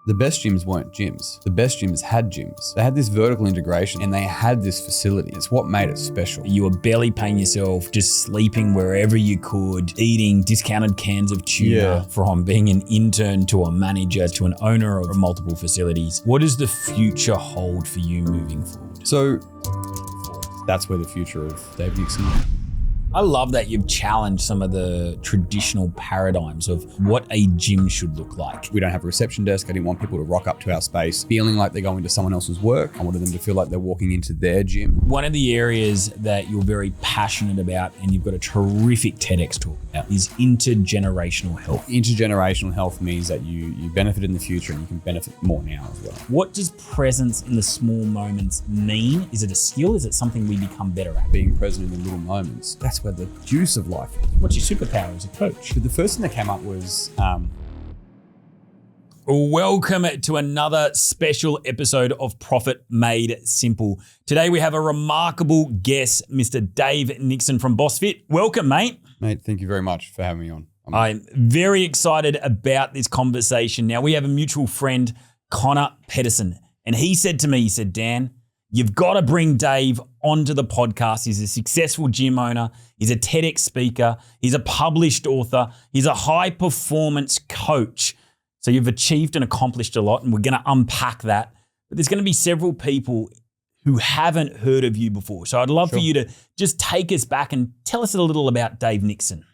The best gyms weren't gyms. The best gyms had gyms. They had this vertical integration and they had this facility. It's what made it special. You were barely paying yourself, just sleeping wherever you could, eating discounted cans of tuna, from being an intern to a manager to an owner of multiple facilities. What does the future hold for you moving forward? So that's where the future of Dave Nixon is. I love that you've challenged some of the traditional paradigms of what a gym should look like. We don't have a reception desk. I didn't want people to rock up to our space feeling like they're going to someone else's work. I wanted them to feel like they're walking into their gym. One of the areas that you're very passionate about and you've got a terrific TEDx talk about is intergenerational health. Intergenerational health means that you benefit in the future and you can benefit more now as well. What does presence in the small moments mean? Is it a skill? Is it something we become better at? Being present in the little moments, that's where the juice of life is. What's your superpower as a coach? But the first thing that came up was... Welcome to another special episode of Profit Made Simple. Today we have a remarkable guest, Mr. Dave Nixon from BossFit. Welcome, mate. Mate, thank you very much for having me on. I'm very excited about this conversation. Now, we have a mutual friend, Connor Pedersen, and he said to me, Dan, you've got to bring Dave onto the podcast. He's a successful gym owner. He's a TEDx speaker. He's a published author. He's a high performance coach. So you've achieved and accomplished a lot, and we're going to unpack that. But there's going to be several people who haven't heard of you before. So I'd love for you to just take us back and tell us a little about Dave Nixon.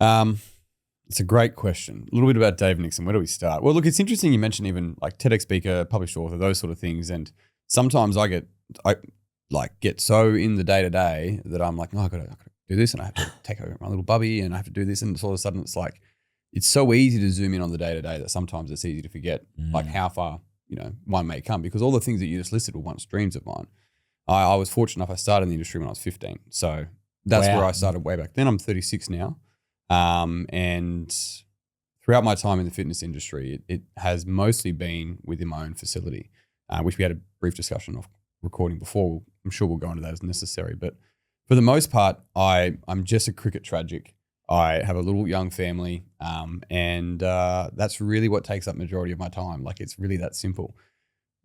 It's a great question. A little bit about Dave Nixon. Where do we start? Well, look, it's interesting you mentioned even like TEDx speaker, published author, those sort of things. And sometimes I get so in the day-to-day that I'm like, oh, I gotta do this and I have to take over my little bubby and I have to do this. And all of a sudden it's like, it's so easy to zoom in on the day-to-day that sometimes it's easy to forget like how far, one may come, because all the things that you just listed were once dreams of mine. I was fortunate enough, I started in the industry when I was 15. So that's where I started way back then. I'm 36 now. And throughout my time in the fitness industry, it has mostly been within my own facility, which we had a brief discussion of recording before. I'm sure we'll go into that as necessary. But for the most part, I'm just a cricket tragic. I have a little young family, and that's really what takes up majority of my time. Like, it's really that simple.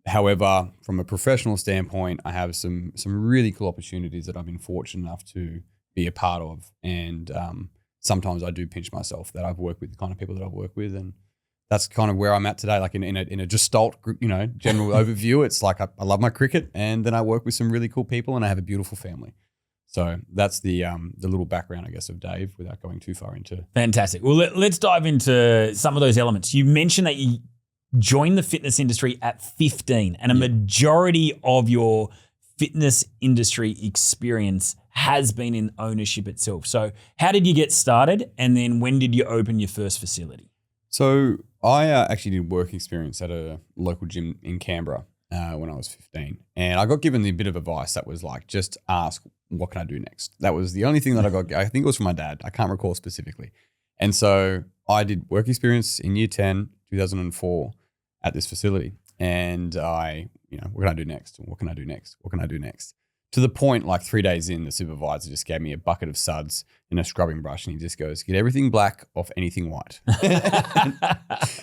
However, from a professional standpoint, I have some really cool opportunities that I've been fortunate enough to be a part of. And sometimes I do pinch myself that I've worked with the kind of people that I've worked with, and that's kind of where I'm at today. Like in a gestalt, general overview, it's like I love my cricket, and then I work with some really cool people, and I have a beautiful family. So that's the little background, I guess, of Dave, without going too far into. Fantastic. Well, let's dive into some of those elements. You mentioned that you joined the fitness industry at 15, and a majority of your fitness industry experience has been in ownership itself. So how did you get started, and then when did you open your first facility? So I actually did work experience at a local gym in Canberra when I was 15. And I got given a bit of advice that was like, just ask, what can I do next? That was the only thing that I got. I think it was from my dad. I can't recall specifically. And so I did work experience in year 10, 2004 at this facility. And what can I do next? What can I do next? What can I do next? To the point, like 3 days in, the supervisor just gave me a bucket of suds and a scrubbing brush, and he just goes, get everything black off anything white.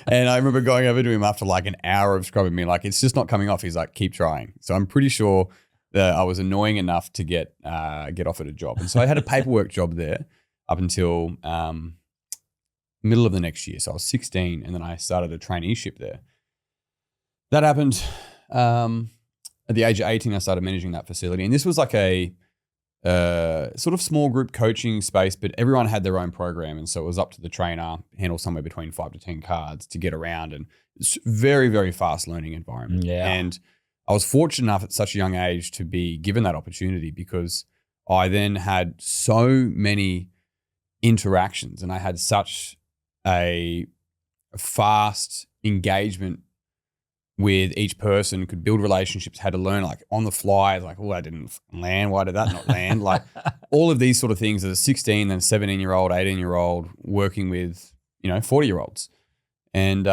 And I remember going over to him after like an hour of scrubbing me, like, it's just not coming off. He's like, keep trying. So I'm pretty sure that I was annoying enough to get offered a job. And so I had a paperwork job there up until middle of the next year. So I was 16, and then I started a traineeship there. That happened. At the age of 18, I started managing that facility. And this was like a sort of small group coaching space, but everyone had their own program. And so it was up to the trainer, handle somewhere between 5 to 10 cards to get around, and it's very, very fast learning environment. Yeah. And I was fortunate enough at such a young age to be given that opportunity, because I then had so many interactions and I had such a fast engagement with each person, could build relationships, had to learn like on the fly, like, oh, that didn't land. Why did that not land? Like all of these sort of things as a 16, then 17-year-old, 18-year-old working with, 40-year-olds. And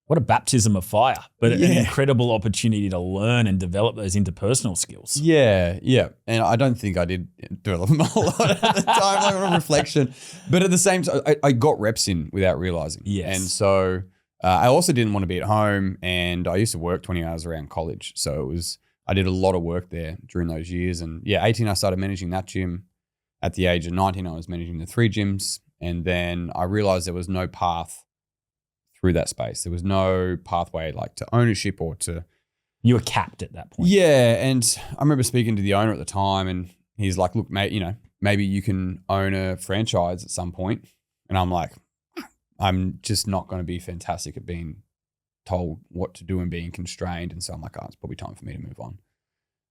what a baptism of fire, but an incredible opportunity to learn and develop those interpersonal skills. Yeah. And I don't think I did develop them a whole lot at the time, like on reflection. But at the same time, I got reps in without realizing. Yes. And so I also didn't want to be at home, and I used to work 20 hours around college. So I did a lot of work there during those years. And 18, I started managing that gym. At the age of 19, I was managing the 3 gyms. And then I realized there was no path through that space. There was no pathway like to ownership or to... You were capped at that point. Yeah. And I remember speaking to the owner at the time, and he's like, look, mate, maybe you can own a franchise at some point. And I'm like, I'm just not going to be fantastic at being told what to do and being constrained. And so I'm like, it's probably time for me to move on.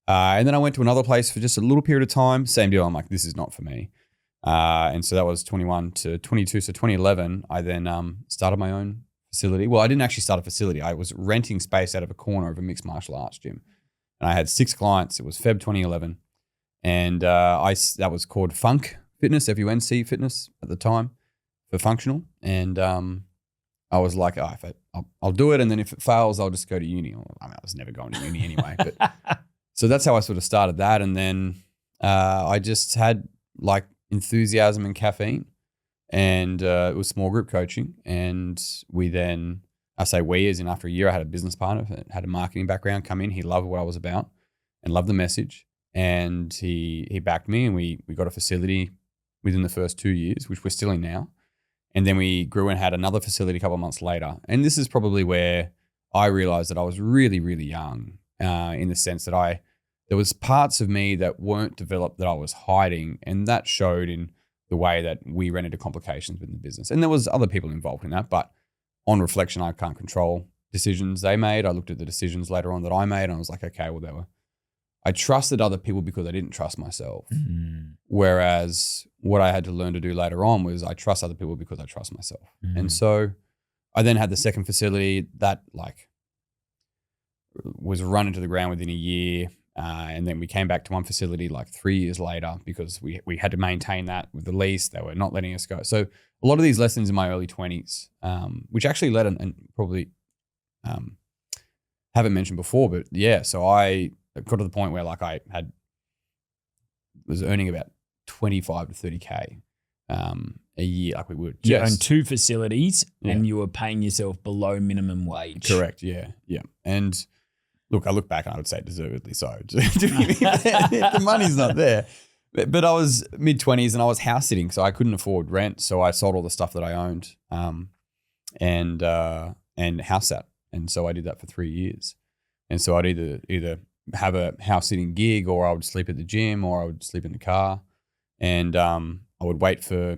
And then I went to another place for just a little period of time. Same deal. I'm like, this is not for me. And so that was 21 to 22. So 2011, I then started my own facility. Well, I didn't actually start a facility. I was renting space out of a corner of a mixed martial arts gym. And I had 6 clients. It was Feb 2011. And that was called Funk Fitness, F-U-N-C Fitness at the time, for functional. And I was like, I'll do it. And then if it fails, I'll just go to uni. I was never going to uni anyway. But so that's how I sort of started that. And then I just had like enthusiasm and caffeine, and it was small group coaching. And we then, I say we as in after a year, I had a business partner that had a marketing background come in. He loved what I was about and loved the message. And he backed me, and we got a facility within the first 2 years, which we're still in now. And then we grew and had another facility a couple of months later. And this is probably where I realized that I was really, really young in the sense that there was parts of me that weren't developed that I was hiding. And that showed in the way that we ran into complications within the business. And there was other people involved in that. But on reflection, I can't control decisions they made. I looked at the decisions later on that I made, and I was like, okay, well, I trusted other people because I didn't trust myself. Mm-hmm. Whereas what I had to learn to do later on was I trust other people because I trust myself. Mm-hmm. And so I then had the second facility that like was run into the ground within a year. And then we came back to one facility like 3 years later because we had to maintain that with the lease. They were not letting us go. So a lot of these lessons in my early 20s, which actually led and probably haven't mentioned before, but yeah, so I got to the point where like I was earning about 25 to 30K a year, like we would. You own 2 facilities and you were paying yourself below minimum wage. Correct, yeah. And look, I look back and I would say deservedly so. The money's not there. But I was mid-20s and I was house sitting, so I couldn't afford rent. So I sold all the stuff that I owned and house sat. And so I did that for 3 years. And so I'd either have a house sitting gig, or I would sleep at the gym, or I would sleep in the car. And I would wait for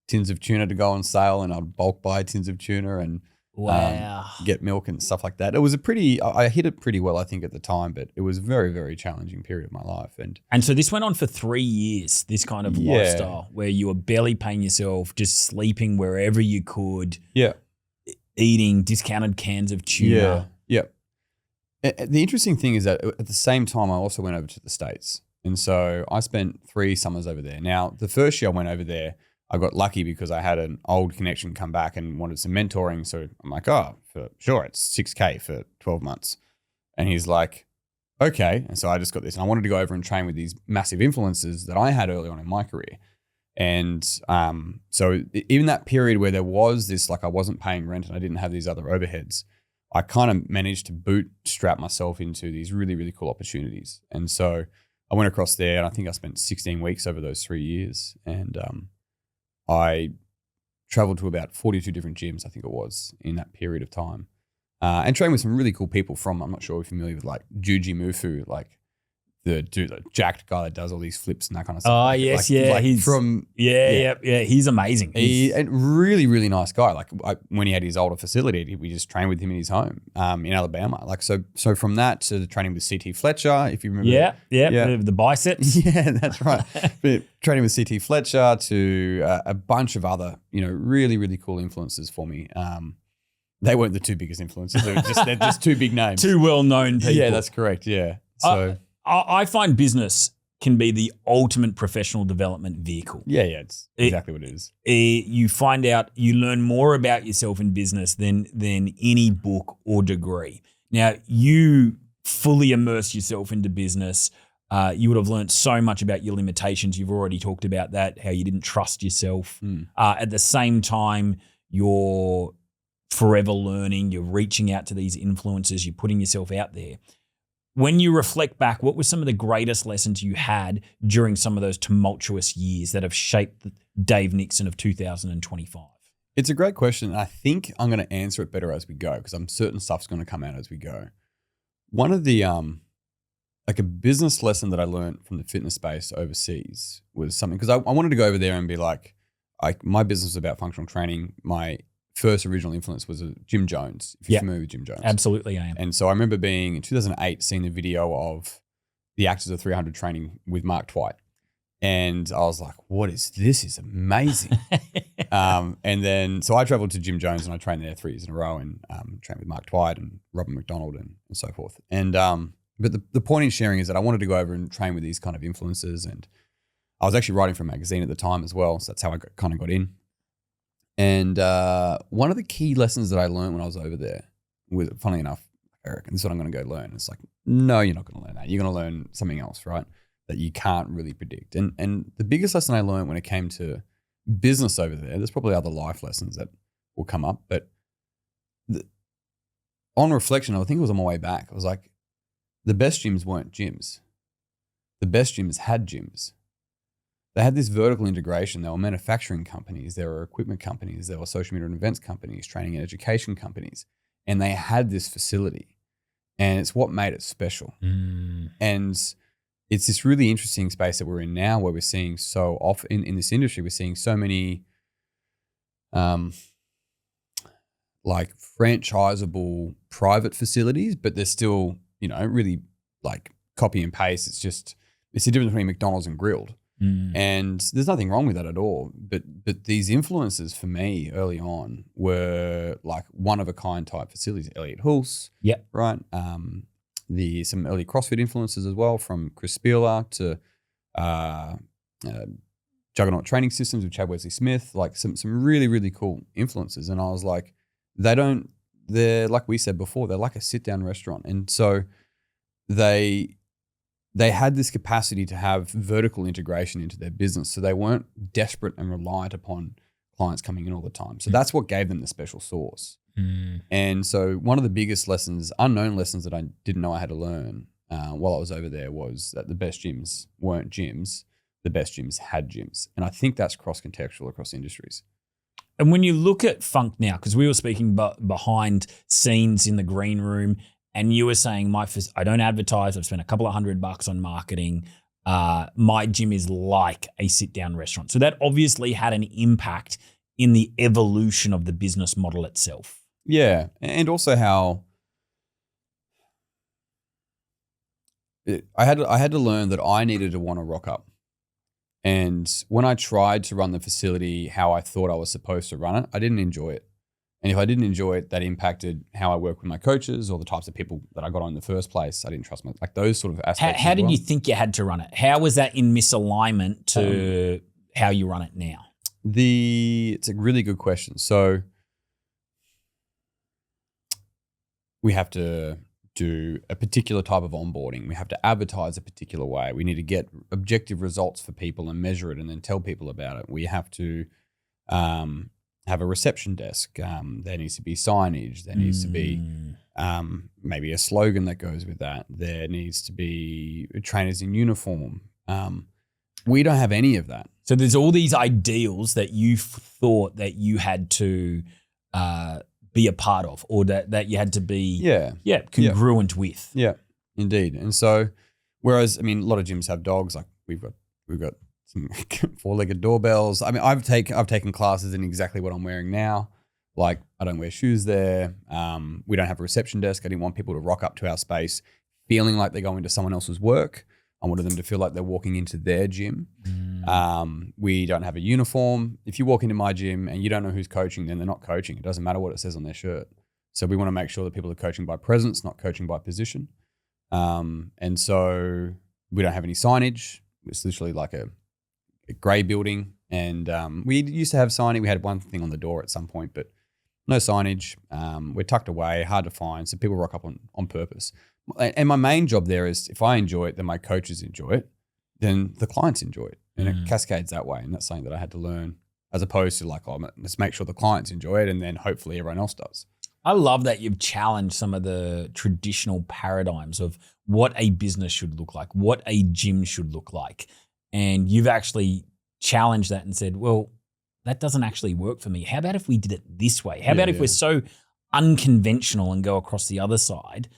tins of tuna to go on sale, and I'd bulk buy tins of tuna and get milk and stuff like that. It was I hit it pretty well, I think, at the time, but it was a very, very challenging period of my life. And so this went on for 3 years, this kind of lifestyle where you were barely paying yourself, just sleeping wherever you could, eating discounted cans of tuna. Yeah. The interesting thing is that at the same time, I also went over to the States. And so I spent 3 summers over there. Now, the first year I went over there, I got lucky because I had an old connection come back and wanted some mentoring. So I'm like, for sure, it's $6K for 12 months. And he's like, okay. And so I just got this. And I wanted to go over and train with these massive influencers that I had early on in my career. And so even that period where there was this, like I wasn't paying rent and I didn't have these other overheads, I kind of managed to bootstrap myself into these really, really cool opportunities. And so I went across there, and I think I spent 16 weeks over those 3 years. And I traveled to about 42 different gyms, I think it was, in that period of time. And trained with some really cool people from, I'm not sure if you're familiar with like Juji Mufu, like the jacked guy that does all these flips and that kind of stuff. Oh, yes, he's from he's amazing. And really, really nice guy. Like when he had his older facility, we just trained with him in his home in Alabama. Like so from that to the training with CT Fletcher, if you remember. The biceps. Yeah, that's right. But training with CT Fletcher to a bunch of other, really, really cool influencers for me. They weren't the 2 biggest influencers. They're just 2 big names. 2 well-known people. Yeah, that's correct. Yeah. So I find business can be the ultimate professional development vehicle. Yeah, it's exactly what it is. You find out, you learn more about yourself in business than any book or degree. Now, you fully immerse yourself into business. You would have learned so much about your limitations. You've already talked about that, how you didn't trust yourself. At the same time, you're forever learning, you're reaching out to these influencers, you're putting yourself out there. When you reflect back, what were some of the greatest lessons you had during some of those tumultuous years that have shaped the Dave Nixon of 2025? It's a great question. I think I'm going to answer it better as we go because I'm certain stuff's going to come out as we go. One of the, like a business lesson that I learned from the fitness space overseas was something, because I wanted to go over there and be like my business was about functional training. My first original influence was Jim Jones, if you're familiar with Jim Jones. Absolutely, I am. And so I remember being in 2008, seeing the video of the Actors of 300 training with Mark Twight. And I was like, what is this? Is amazing. And then, so I traveled to Jim Jones and I trained there 3 years in a row and trained with Mark Twight and Robert McDonald and so forth. And, but the point in sharing is that I wanted to go over and train with these kind of influencers. And I was actually writing for a magazine at the time as well. So that's how I kind of got in. And one of the key lessons that I learned when I was over there was, funnily enough, Eric, and this is what I'm going to go learn. It's like, no, you're not going to learn that. You're going to learn something else, right? That you can't really predict. And the biggest lesson I learned when it came to business over there, there's probably other life lessons that will come up, but on reflection, I think it was on my way back, I was like, the best gyms weren't gyms. The best gyms had gyms. They had this vertical integration. They were manufacturing companies. There were equipment companies. There were social media and events companies, training and education companies. And they had this facility. And it's what made it special. And it's this really interesting space that we're in now where we're seeing so often in this industry, we're seeing so many like franchisable private facilities, but they're still, you know, really like copy and paste. It's the difference between McDonald's and Grilled. And there's nothing wrong with that at all. But these influences for me early on were like one of a kind type facilities. Elliot Hulse, right? Some early CrossFit influences as well, from Chris Spieler to Juggernaut Training Systems with Chad Wesley Smith. Like some really really cool influences. And I was like, they're like we said before, they're like a sit down restaurant, and so they had this capacity to have vertical integration into their business. So they weren't desperate and reliant upon clients coming in all the time. So that's what gave them the special sauce. And so one of the biggest lessons, unknown lessons that I didn't know I had to learn while I was over there was that the best gyms weren't gyms. The best gyms had gyms. And I think that's cross-contextual across industries. And when you look at Funk now, because we were speaking behind scenes in the green room, and you were saying, I don't advertise. I've spent a couple of $100 on marketing. My gym is like a sit-down restaurant. So that obviously had an impact in the evolution of the business model itself. Yeah, and also how I had to learn that I needed to want to rock up. And when I tried to run the facility how I thought I was supposed to run it, I didn't enjoy it. And if I didn't enjoy it, that impacted how I work with my coaches or the types of people that I got on in the first place. I didn't trust like those sort of aspects. How did you think you had to run it? How was that in misalignment to how you run it now? It's a really good question. So we have to do a particular type of onboarding. We have to advertise a particular way. We need to get objective results for people and measure it and then tell people about it. We have to have a reception desk. There needs to be signage. There needs to be maybe a slogan that goes with that. There needs to be trainers in uniform. We don't have any of that. So there's all these ideals that you thought that you had to be a part of, or that you had to be congruent with. Yeah, indeed. And so, whereas, I mean, a lot of gyms have dogs. Like we've got some 4-legged doorbells. I mean, I've taken classes in exactly what I'm wearing now. Like I don't wear shoes there. We don't have a reception desk. I didn't want people to rock up to our space feeling like they're going to someone else's work. I wanted them to feel like they're walking into their gym. We don't have a uniform. If you walk into my gym and you don't know who's coaching, then they're not coaching. It doesn't matter what it says on their shirt. So we want to make sure that people are coaching by presence, not coaching by position. And so we don't have any signage. It's literally like a grey building. And we used to have signage. We had one thing on the door at some point, but no signage. We're tucked away, hard to find. So people rock up on purpose. And my main job there is if I enjoy it, then my coaches enjoy it, then the clients enjoy it. And it cascades that way. And that's something that I had to learn as opposed to like, oh, let's make sure the clients enjoy it and then hopefully everyone else does. I love that you've challenged some of the traditional paradigms of what a business should look like, what a gym should look like. And you've actually challenged that and said, well, that doesn't actually work for me. How about if we did it this way? How about if we're so unconventional and go across the other side?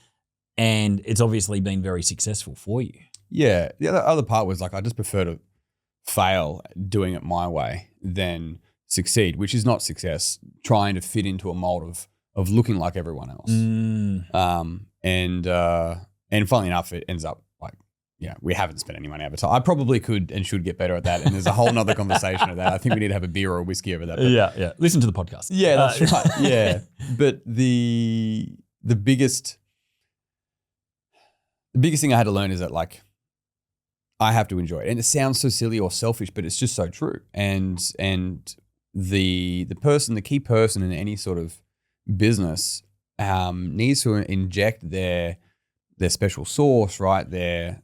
And it's obviously been very successful for you. Yeah. The other part was like, I just prefer to fail doing it my way than succeed, which is not success, trying to fit into a mold of looking like everyone else. And funnily enough, it ends up like, we haven't spent any money advertising. I probably could and should get better at that. And there's a whole nother conversation of that. I think we need to have a beer or a whiskey over that. But yeah. Listen to the podcast. Yeah, that's right. Yeah. But the biggest thing I had to learn is that like, I have to enjoy it. And it sounds so silly or selfish, but it's just so true. And the key person in any sort of business needs to inject their special sauce, right? Their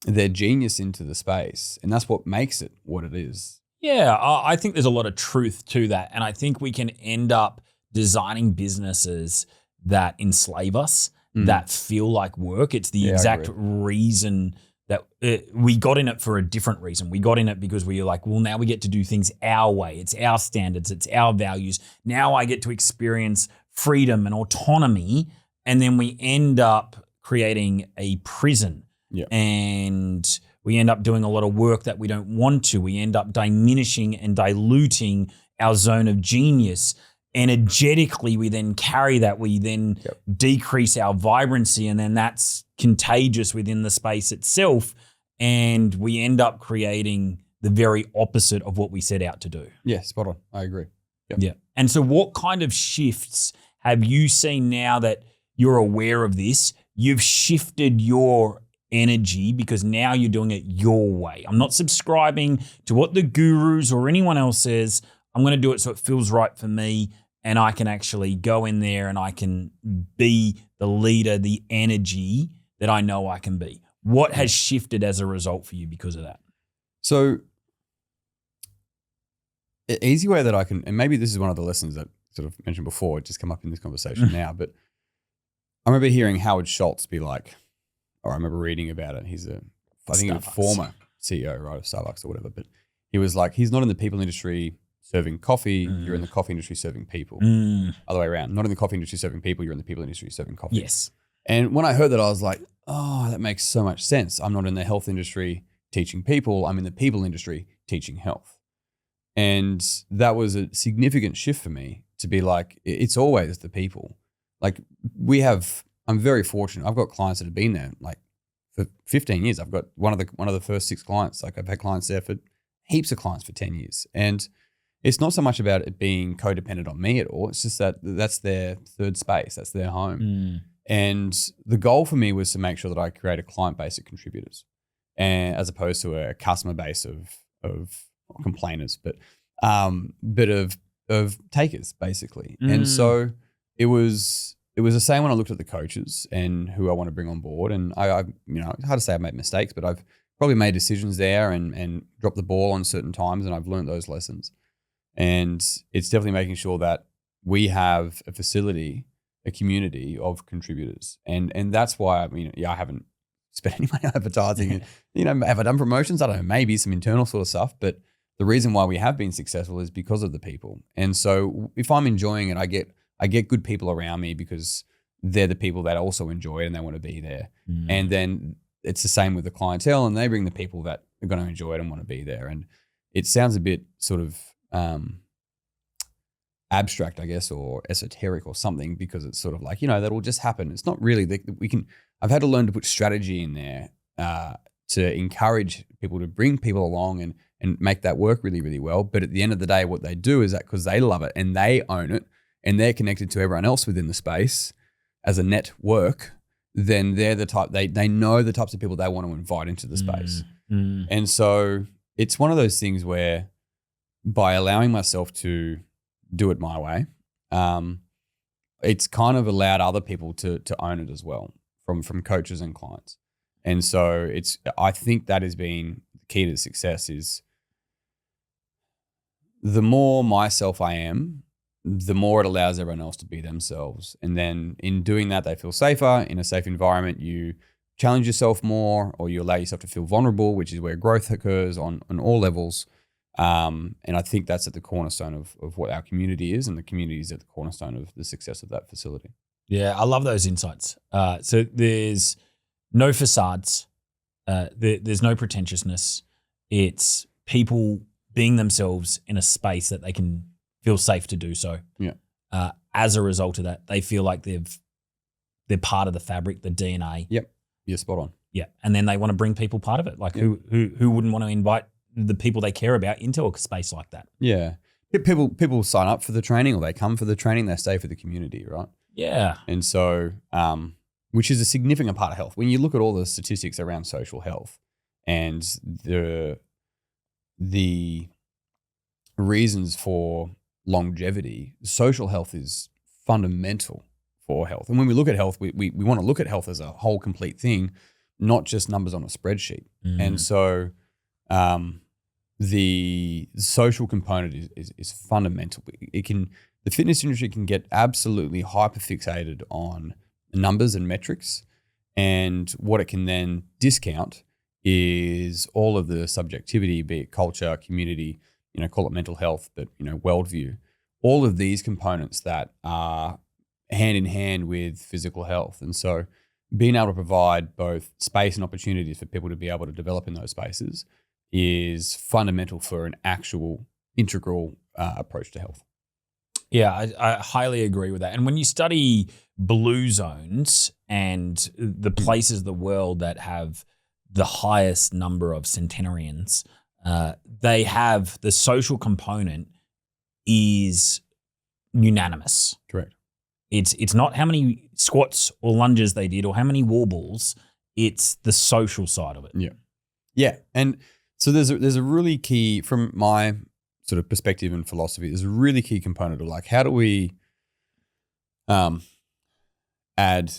genius into the space. And that's what makes it what it is. Yeah, I think there's a lot of truth to that. And I think we can end up designing businesses that enslave us, that feel like work. It's the exact reason that we got in it for a different reason. We got in it because we were like, well, now we get to do things our way. It's our standards. It's our values. Now I get to experience freedom and autonomy. And then we end up creating a prison. Yeah. And we end up doing a lot of work that we don't want to. We end up diminishing and diluting our zone of genius. Energetically, we then carry that. We then decrease our vibrancy, and then that's contagious within the space itself. And we end up creating the very opposite of what we set out to do. Yeah, spot on. I agree. Yep. Yeah. And so what kind of shifts have you seen now that you're aware of this? You've shifted your energy because now you're doing it your way. I'm not subscribing to what the gurus or anyone else says. I'm going to do it so it feels right for me, and I can actually go in there and I can be the leader, the energy that I know I can be. What has shifted as a result for you because of that? So, an easy way that I can, and maybe this is one of the lessons that sort of mentioned before, it just come up in this conversation now, but I remember hearing Howard Schultz be like, or I remember reading about it. He's I think he was a former CEO, right, of Starbucks or whatever, but he was like, he's not in the people industry serving coffee, you're in the coffee industry serving people. Other way around, not in the coffee industry serving people, you're in the people industry serving coffee. Yes. And when I heard that, I was like, oh, that makes so much sense. I'm not in the health industry teaching people, I'm in the people industry teaching health. And that was a significant shift for me to be like, it's always the people. Like I'm very fortunate. I've got clients that have been there like for 15 years. I've got one of the first 6 clients. Like I've had clients there for heaps of clients for 10 years. And it's not so much about it being codependent on me at all. It's just that that's their third space. That's their home. And the goal for me was to make sure that I create a client base of contributors, and as opposed to a customer base of complainers, but of takers basically. And so it was the same when I looked at the coaches and who I want to bring on board. And I it's hard to say I've made mistakes, but I've probably made decisions there and dropped the ball on certain times, and I've learned those lessons. And it's definitely making sure that we have a facility, a community of contributors. And that's why, I haven't spent any money on advertising. And, have I done promotions? I don't know, maybe some internal sort of stuff. But the reason why we have been successful is because of the people. And so if I'm enjoying it, I get good people around me because they're the people that also enjoy it and they want to be there. And then it's the same with the clientele, and they bring the people that are going to enjoy it and want to be there. And it sounds a bit sort of abstract, I guess, or esoteric or something, because it's sort of like, that'll just happen. It's not really. I've had to learn to put strategy in there to encourage people, to bring people along and make that work really, really well. But at the end of the day, what they do is that because they love it and they own it and they're connected to everyone else within the space as a network, then they're the type, they know the types of people they want to invite into the space. And so it's one of those things where by allowing myself to do it my way, it's kind of allowed other people to own it as well, from coaches and clients. And so I think that has been the key to success, is the more myself I am, the more it allows everyone else to be themselves. And then in doing that, they feel safer. In a safe environment, you challenge yourself more, or you allow yourself to feel vulnerable, which is where growth occurs on all levels. And I think that's at the cornerstone of what our community is, and the community is at the cornerstone of the success of that facility. Yeah, I love those insights. So there's no facades. There's no pretentiousness. It's people being themselves in a space that they can feel safe to do so. Yeah. As a result of that, they feel like they're part of the fabric, the DNA. Yep. You're spot on. Yeah. And then they want to bring people part of it. Like who wouldn't want to invite the people they care about into a space like that? Yeah. People sign up for the training, or they come for the training, they stay for the community, right? Yeah. And so, which is a significant part of health. When you look at all the statistics around social health and the reasons for longevity, social health is fundamental for health. And when we look at health, we want to look at health as a whole complete thing, not just numbers on a spreadsheet. And so the social component is fundamental. The fitness industry can get absolutely hyper-fixated on numbers and metrics, and what it can then discount is all of the subjectivity, be it culture, community, call it mental health, but, worldview, all of these components that are hand in hand with physical health. And so being able to provide both space and opportunities for people to be able to develop in those spaces is fundamental for an actual integral approach to health. Yeah, I highly agree with that. And when you study blue zones and the places of the world that have the highest number of centenarians, they have the social component is unanimous. Correct. It's not how many squats or lunges they did or how many wall balls. It's the social side of it. Yeah. Yeah. And so there's a really key, from my sort of perspective and philosophy, there's a really key component of like, how do we add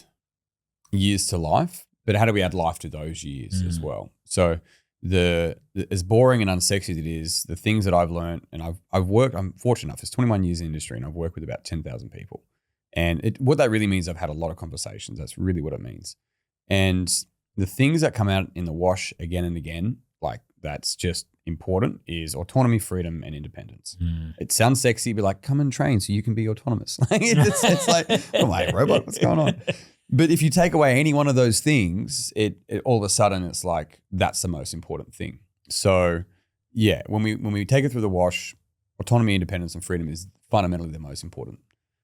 years to life, but how do we add life to those years as well? So the as boring and unsexy as it is, the things that I've learned, and I'm fortunate enough, it's 21 years in the industry, and I've worked with about 10,000 people. And what that really means, I've had a lot of conversations. That's really what it means. And the things that come out in the wash again and again, like that's just important, is autonomy, freedom, and independence. It sounds sexy, but like, come and train so you can be autonomous. It's like, oh my robot, what's going on? But if you take away any one of those things, it all of a sudden it's like, that's the most important thing. So yeah, when we take it through the wash, autonomy, independence, and freedom is fundamentally the most important.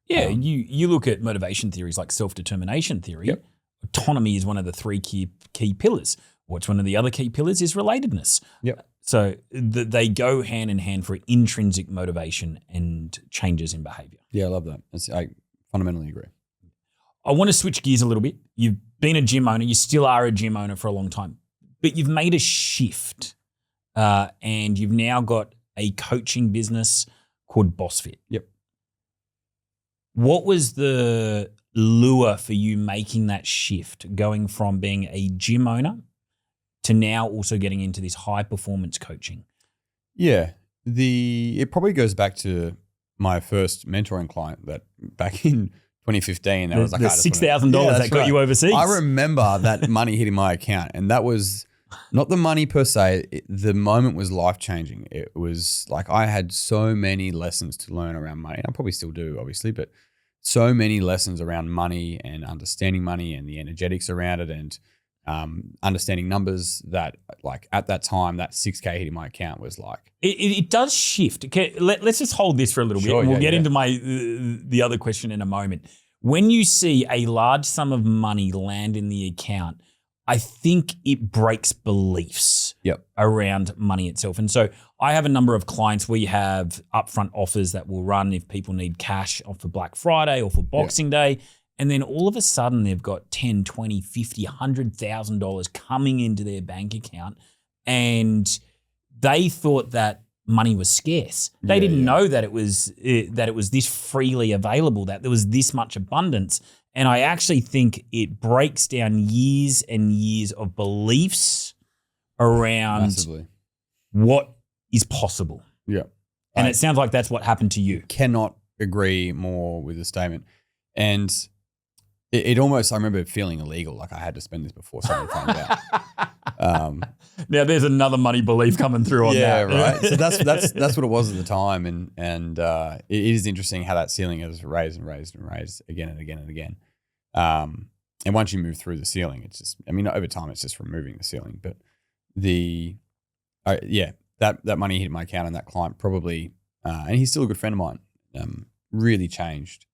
Yeah, you look at motivation theories like self-determination theory. Yep. Autonomy is one of the three key pillars. What's one of the other key pillars is relatedness. Yep. So they go hand in hand for intrinsic motivation and changes in behavior. Yeah, I love that. I fundamentally agree. I want to switch gears a little bit. You've been a gym owner. You still are a gym owner for a long time, but you've made a shift and you've now got a coaching business called BossFit. Yep. What was the lure for you making that shift, going from being a gym owner to now also getting into this high performance coaching? Yeah, it probably goes back to my first mentoring client that back in 2015. That was like the $6,000 that got you overseas. I remember that money hitting my account, and that was not the money per se. The moment was life changing. It was like I had so many lessons to learn around money. I probably still do, obviously, but so many lessons around money and understanding money and the energetics around it, and understanding numbers that, like, at that time, that $6K hitting my account was like. It does shift. Okay, let's just hold this for a little bit. And we'll get into the other question in a moment. When you see a large sum of money land in the account, I think it breaks beliefs around money itself. And so I have a number of clients. We have upfront offers that will run if people need cash for Black Friday or for Boxing Day. And then all of a sudden they've got $10, $20, $50, $100,000 coming into their bank account, and they thought that money was scarce. They didn't know that it was this freely available, that there was this much abundance. And I actually think it breaks down years and years of beliefs around Massively. what is possible. Yeah. And it sounds like that's what happened to you. Cannot agree more with the statement. And it almost, I remember feeling illegal, like I had to spend this before someone found out. Now there's another money belief coming through on that. Yeah, right. So that's what it was at the time, and it is interesting how that ceiling has raised and raised and raised again and again and again. And once you move through the ceiling, it's just, I mean, over time, it's just removing the ceiling. But that money hit my account and that client probably, and he's still a good friend of mine, really changed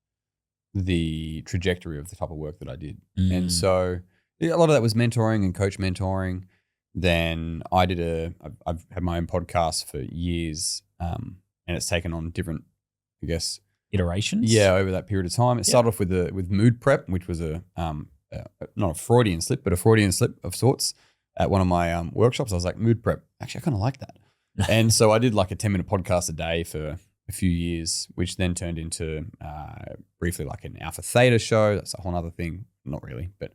the trajectory of the type of work that I did. And so a lot of that was mentoring and coach mentoring. Then I've had my own podcast for years, and it's taken on different, I guess, iterations. Yeah, over that period of time. It started off with mood prep, which was not a Freudian slip, but a Freudian slip of sorts. At one of my workshops, I was like, mood prep. Actually, I kind of like that. And so I did like a 10-minute podcast a day for a few years, which then turned into briefly like an alpha theta show. That's a whole other thing. Not really, but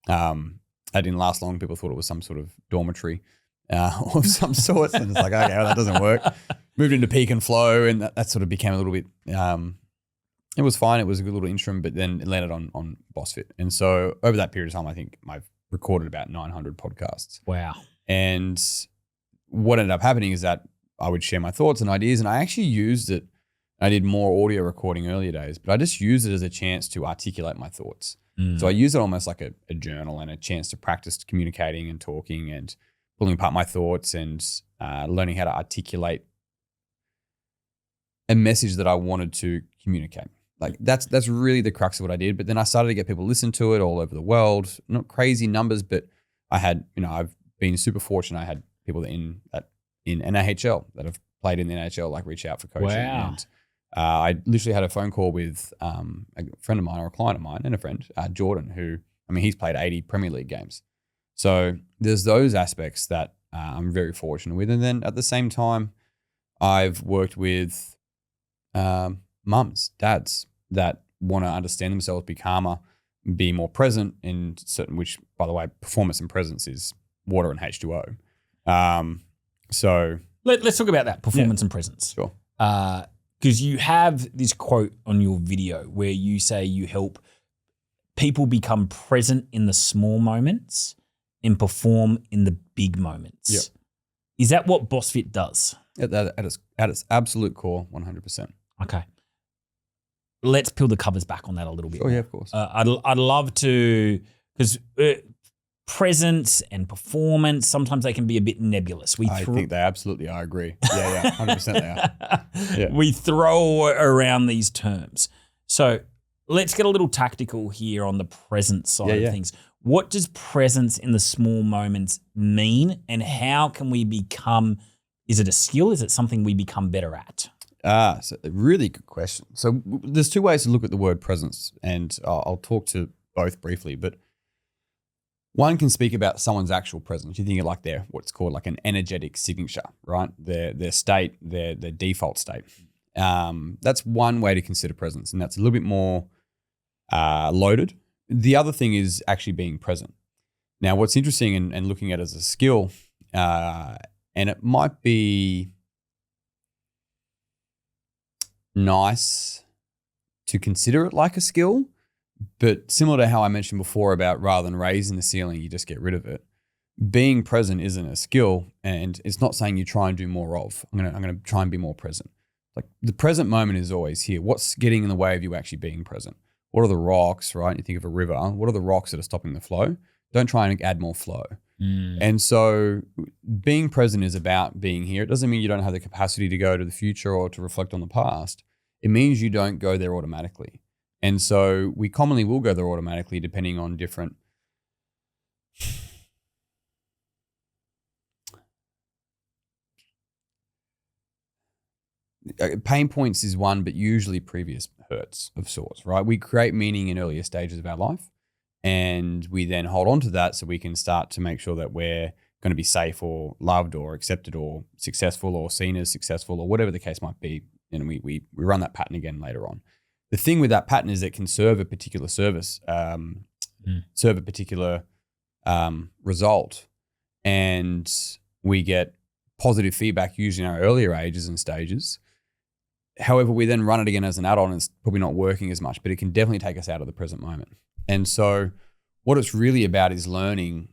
that didn't last long. People thought it was some sort of dormitory of some sort. And it's like, okay, well, that doesn't work. Moved into peak and flow, and that sort of became a little bit, it was fine. It was a good little interim, but then it landed on BossFit. And so over that period of time, I think I've recorded about 900 podcasts. Wow. And what ended up happening is that I would share my thoughts and ideas, and I actually used it. I did more audio recording earlier days, but I just used it as a chance to articulate my thoughts. So I use it almost like a journal and a chance to practice communicating and talking and pulling apart my thoughts and learning how to articulate a message that I wanted to communicate. Like that's really the crux of what I did. But then I started to get people listen to it all over the world. Not crazy numbers, but I had, I've been super fortunate. I had people in NAHL that have played in the NHL like reach out for coaching. Wow. And I literally had a phone call with a friend of mine or a client of mine and a friend, Jordan, who, he's played 80 Premier League games. So there's those aspects that I'm very fortunate with. And then at the same time, I've worked with mums, dads that want to understand themselves, be calmer, be more present in certain, which, by the way, performance and presence is water and H2O. So let's talk about that, performance and presence. Sure. Because you have this quote on your video where you say you help people become present in the small moments and perform in the big moments. Yep. Is that what BossFit does? At its absolute core, 100%. Okay. Let's peel the covers back on that a little bit. Oh, yeah, of course. I'd love to, because presence and performance, sometimes they can be a bit nebulous. I think they absolutely are. I agree. Yeah, 100% they are. Yeah. We throw around these terms. So let's get a little tactical here on the presence side of things. What does presence in the small moments mean, and how can we become, is it a skill? Is it something we become better at? So a really good question. So there's two ways to look at the word presence, and I'll talk to both briefly, but one can speak about someone's actual presence. You think of like what's called like an energetic signature, right? Their state, their default state. That's one way to consider presence, and that's a little bit more loaded. The other thing is actually being present. Now, what's interesting and looking at it as a skill, and it might be nice to consider it like a skill, but similar to how I mentioned before about rather than raising the ceiling, you just get rid of it. Being present isn't a skill, and it's not saying you try and do more of. I'm gonna try and be more present. Like the present moment is always here. What's getting in the way of you actually being present? What are the rocks, right? You think of a river. What are the rocks that are stopping the flow? Don't try and add more flow. And so being present is about being here. It doesn't mean you don't have the capacity to go to the future or to reflect on the past. It means you don't go there automatically. And so we commonly will go there automatically depending on different pain points is one, but usually previous hurts of sorts, right? We create meaning in earlier stages of our life, and we then hold on to that so we can start to make sure that we're going to be safe or loved or accepted or successful or seen as successful or whatever the case might be. And we run that pattern again later on. The thing with that pattern is it can serve a particular service, serve a particular result, and we get positive feedback usually in our earlier ages and stages. However, we then run it again as an adult and it's probably not working as much, but it can definitely take us out of the present moment. And so what it's really about is learning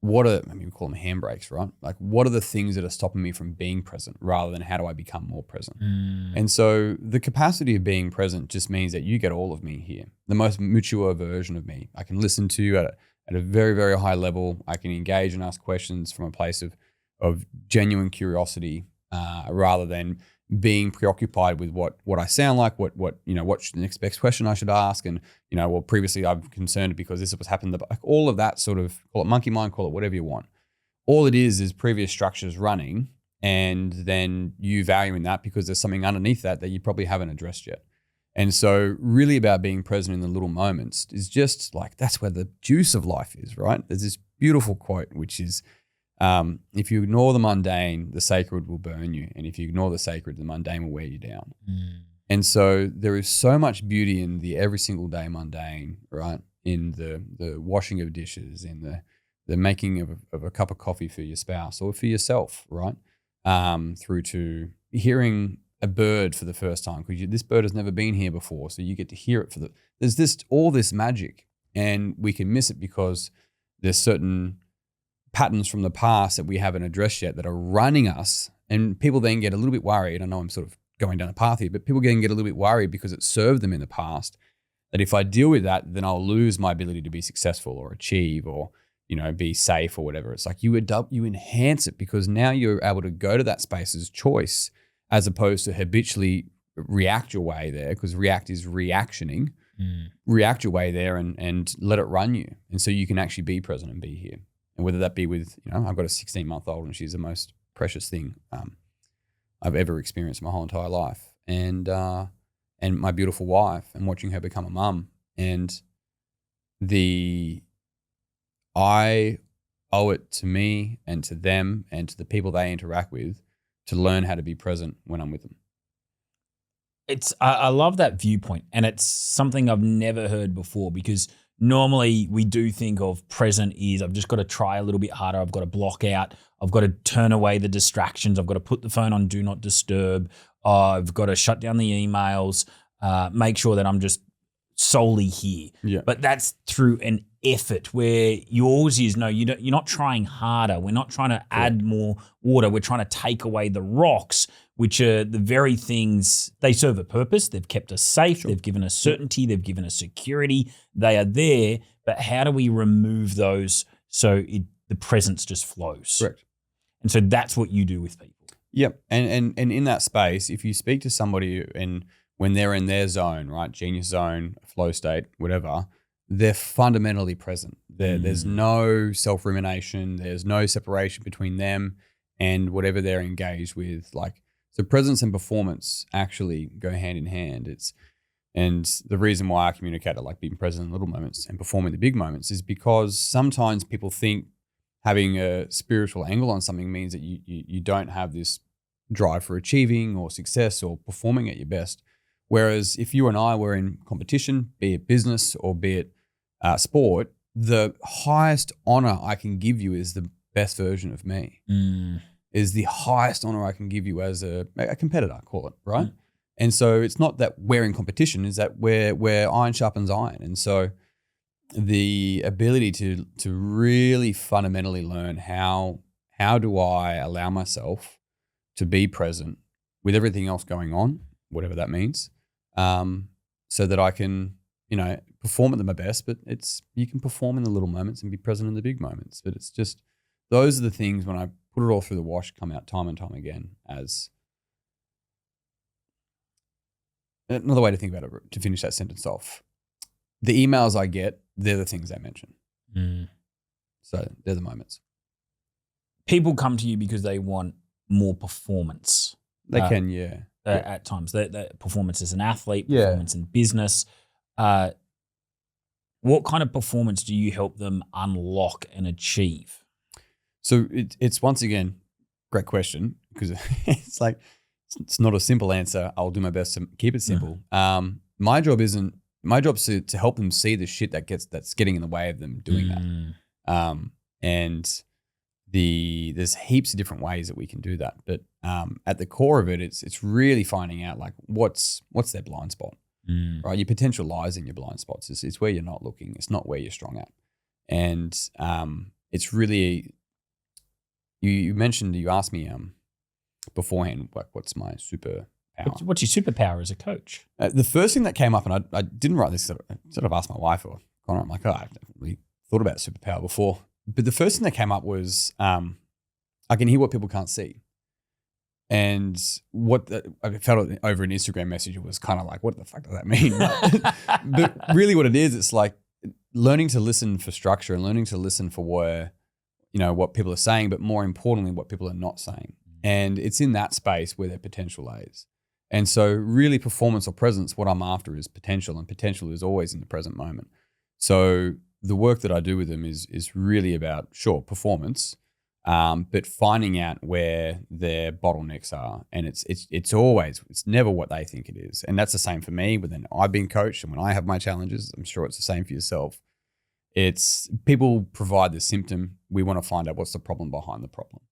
we call them handbrakes, right? Like, what are the things that are stopping me from being present rather than how do I become more present? And so the capacity of being present just means that you get all of me here, the most mature version of me. I can listen to you at a very, very high level. I can engage and ask questions from a place of genuine curiosity rather than being preoccupied with what I sound like, what the next best question I should ask, and previously I'm concerned because this was happened. Like all of that sort of, call it monkey mind, call it whatever you want. All it is previous structures running, and then you valuing that because there's something underneath that you probably haven't addressed yet. And so, really about being present in the little moments is just like that's where the juice of life is, right? There's this beautiful quote which is, if you ignore the mundane, the sacred will burn you. And if you ignore the sacred, the mundane will wear you down. And so there is so much beauty in the every single day mundane, right? In the washing of dishes, in the making of a cup of coffee for your spouse or for yourself, right? Through to hearing a bird for the first time because this bird has never been here before. So you get to hear it there's all this magic, and we can miss it because there's certain patterns from the past that we haven't addressed yet that are running us, and people then get a little bit worried. I know I'm sort of going down a path here, but people can get a little bit worried because it served them in the past, that if I deal with that, then I'll lose my ability to be successful or achieve or, be safe or whatever. It's like you enhance it because now you're able to go to that space as choice as opposed to habitually react your way there, because react is reactioning. React your way there and let it run you. And so you can actually be present and be here. And whether that be with, I've got a 16-month-old and she's the most precious thing I've ever experienced my whole entire life. And my beautiful wife, and watching her become a mum. And I owe it to me and to them and to the people they interact with to learn how to be present when I'm with them. I love that viewpoint, and it's something I've never heard before, because normally we do think of present is I've just got to try a little bit harder. I've got to block out. I've got to turn away the distractions. I've got to put the phone on do not disturb. I've got to shut down the emails, make sure that I'm just solely here. Yeah. But that's through an effort where yours is, no, you're not trying harder. We're not trying to add more water. We're trying to take away the rocks, which are the very things, they serve a purpose. They've kept us safe. Sure. They've given us certainty. They've given us security. They are there, but how do we remove those so the presence just flows? Correct. And so that's what you do with people. Yep. And in that space, if you speak to somebody and when they're in their zone, right, genius zone, flow state, whatever, they're fundamentally present. There's no self-rumination. There's no separation between them and whatever they're engaged with. So presence and performance actually go hand in hand. And the reason why I communicate it like being present in little moments and performing the big moments is because sometimes people think having a spiritual angle on something means that you don't have this drive for achieving or success or performing at your best. Whereas if you and I were in competition, be it business or be it sport, the highest honor I can give you is the best version of me. Is the highest honor I can give you as a competitor, call it, right? And so it's not that we're in competition, is that where iron sharpens iron. And so the ability to really fundamentally learn how do I allow myself to be present with everything else going on, whatever that means, so that I can, perform at my best, but you can perform in the little moments and be present in the big moments. But it's just, those are the things when I put it all through the wash, come out time and time again as another way to think about it, to finish that sentence off. The emails I get, they're the things I mention. So they're the moments. People come to you because they want more performance. They can, yeah. At times, the performance as an athlete, performance in business. What kind of performance do you help them unlock and achieve? So it's once again, great question, because it's not a simple answer. I'll do my best to keep it simple. My job's to help them see the shit that's getting in the way of them doing that. And there's heaps of different ways that we can do that. But at the core of it, it's really finding out like what's their blind spot, right? Your potential lies in your blind spots. It's where you're not looking. It's not where you're strong at. And it's really, you mentioned, you asked me beforehand, like what's my superpower? What's your superpower as a coach? The first thing that came up, and I didn't write this, I sort of asked my wife or Connor, I'm like, I've never really thought about superpower before. But the first thing that came up was I can hear what people can't see. And I felt it over an Instagram message. It was kind of like, what the fuck does that mean? But really what it is, it's like learning to listen for structure and learning to listen for what people are saying, but more importantly, what people are not saying. And it's in that space where their potential lays. And so really performance or presence, what I'm after is potential, and potential is always in the present moment. So the work that I do with them is really about, sure, performance, but finding out where their bottlenecks are. And it's never what they think it is. And that's the same for me. But then I've been coached, and when I have my challenges, I'm sure it's the same for yourself. It's people provide the symptom. We want to find out what's the problem behind the problem.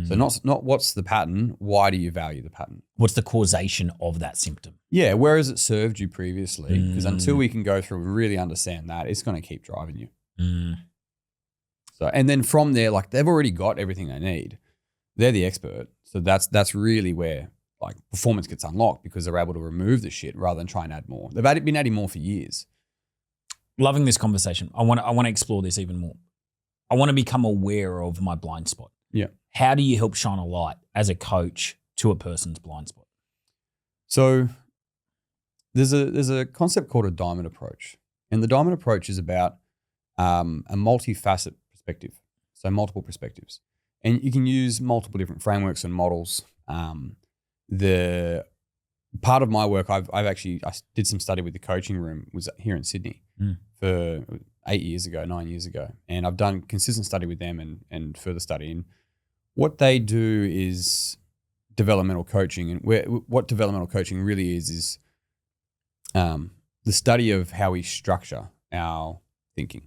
So not what's the pattern, why do you value the pattern? What's the causation of that symptom? Yeah, where has it served you previously? Because until we can go through and really understand that, it's going to keep driving you. So, and then from there, like they've already got everything they need. They're the expert. So that's really where like performance gets unlocked, because they're able to remove the shit rather than try and add more. They've been adding more for years. Loving this conversation. I want to explore this even more. I want to become aware of my blind spot. Yeah. How do you help shine a light as a coach to a person's blind spot? So there's a concept called a diamond approach. And the diamond approach is about a multifaceted perspective. So multiple perspectives. And you can use multiple different frameworks and models. The part of my work, I did some study with the coaching room, was here in Sydney for 9 years ago. And I've done consistent study with them and further study. And what they do is developmental coaching. And what developmental coaching really is the study of how we structure our thinking.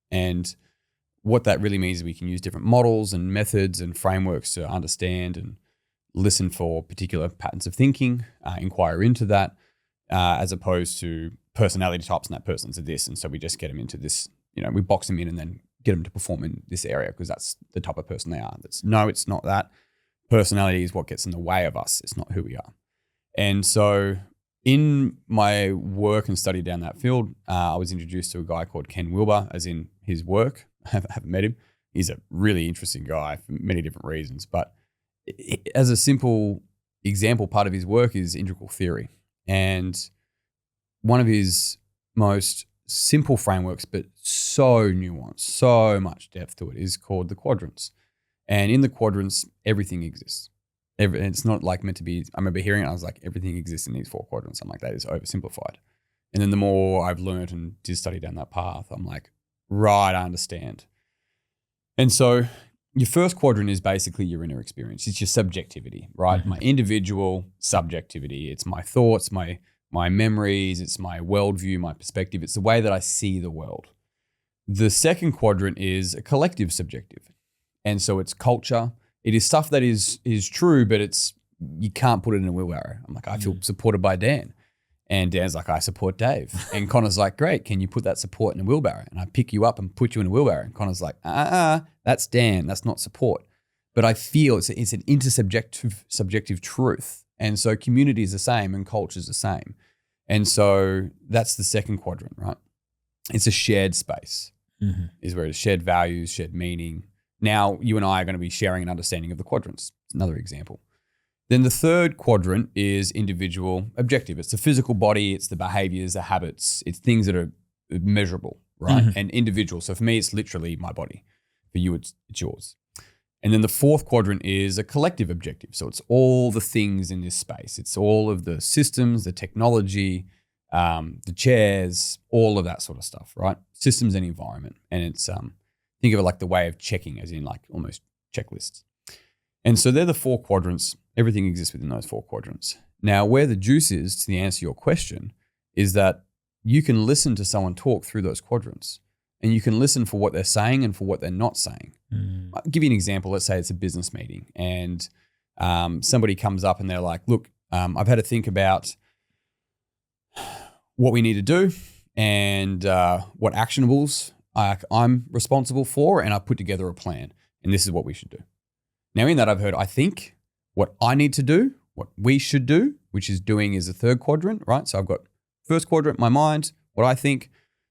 And what that really means is we can use different models and methods and frameworks to understand and listen for particular patterns of thinking, inquire into that, as opposed to personality types, and that person's a this. And so we just get them into this, we box them in and then get them to perform in this area because that's the type of person they are. No, it's not that. Personality is what gets in the way of us. It's not who we are. And so in my work and study down that field, I was introduced to a guy called Ken Wilber, as in his work. I haven't met him. He's a really interesting guy for many different reasons. But as a simple example, part of his work is integral theory. And one of his most simple frameworks, but so nuanced, so much depth to it, is called the quadrants. And in the quadrants, everything exists. It's not like meant to be. I remember hearing it, I was like, everything exists in these 4 quadrants. I'm like, that is oversimplified. And then the more I've learned and did study down that path, I'm like, right, I understand. And so your first quadrant is basically your inner experience. It's your subjectivity, right? Mm-hmm. My individual subjectivity. It's my thoughts, my memories, it's my worldview, my perspective. It's the way that I see the world. The second quadrant is a collective subjective. And so it's culture. It is stuff that is true, but you can't put it in a wheelbarrow. I'm like, I feel supported by Dan. And Dan's like, I support Dave. And Connor's like, great, can you put that support in a wheelbarrow? And I pick you up and put you in a wheelbarrow. And Connor's like, that's Dan, that's not support. But I feel it's an subjective truth. And so community is the same and culture is the same. And so that's the second quadrant, right? It's a shared space, is where it's shared values, shared meaning. Now you and I are going to be sharing an understanding of the quadrants. It's another example. Then the third quadrant is individual objective. It's the physical body, it's the behaviors, the habits, it's things that are measurable, right? And individual. So for me, it's literally my body. For you, it's yours. And then the fourth quadrant is a collective objective. So it's all the things in this space. It's all of the systems, the technology, the chairs, all of that sort of stuff, right? Systems and environment. And it's, think of it like the way of checking, as in like almost checklists. And so they're the 4 quadrants. Everything exists within those 4 quadrants. Now, where the juice is, to the answer to your question, is that you can listen to someone talk through those quadrants. and you can listen for what they're saying and for what they're not saying. I'll give you an example. Let's say it's a business meeting and somebody comes up and they're like, look, I've had to think about what we need to do and what actionables I'm responsible for, and I've put together a plan, and this is what we should do. Now in that I've heard, I think, what I need to do, what we should do, which is doing is the third quadrant, right? So I've got first quadrant, my mind, what I think,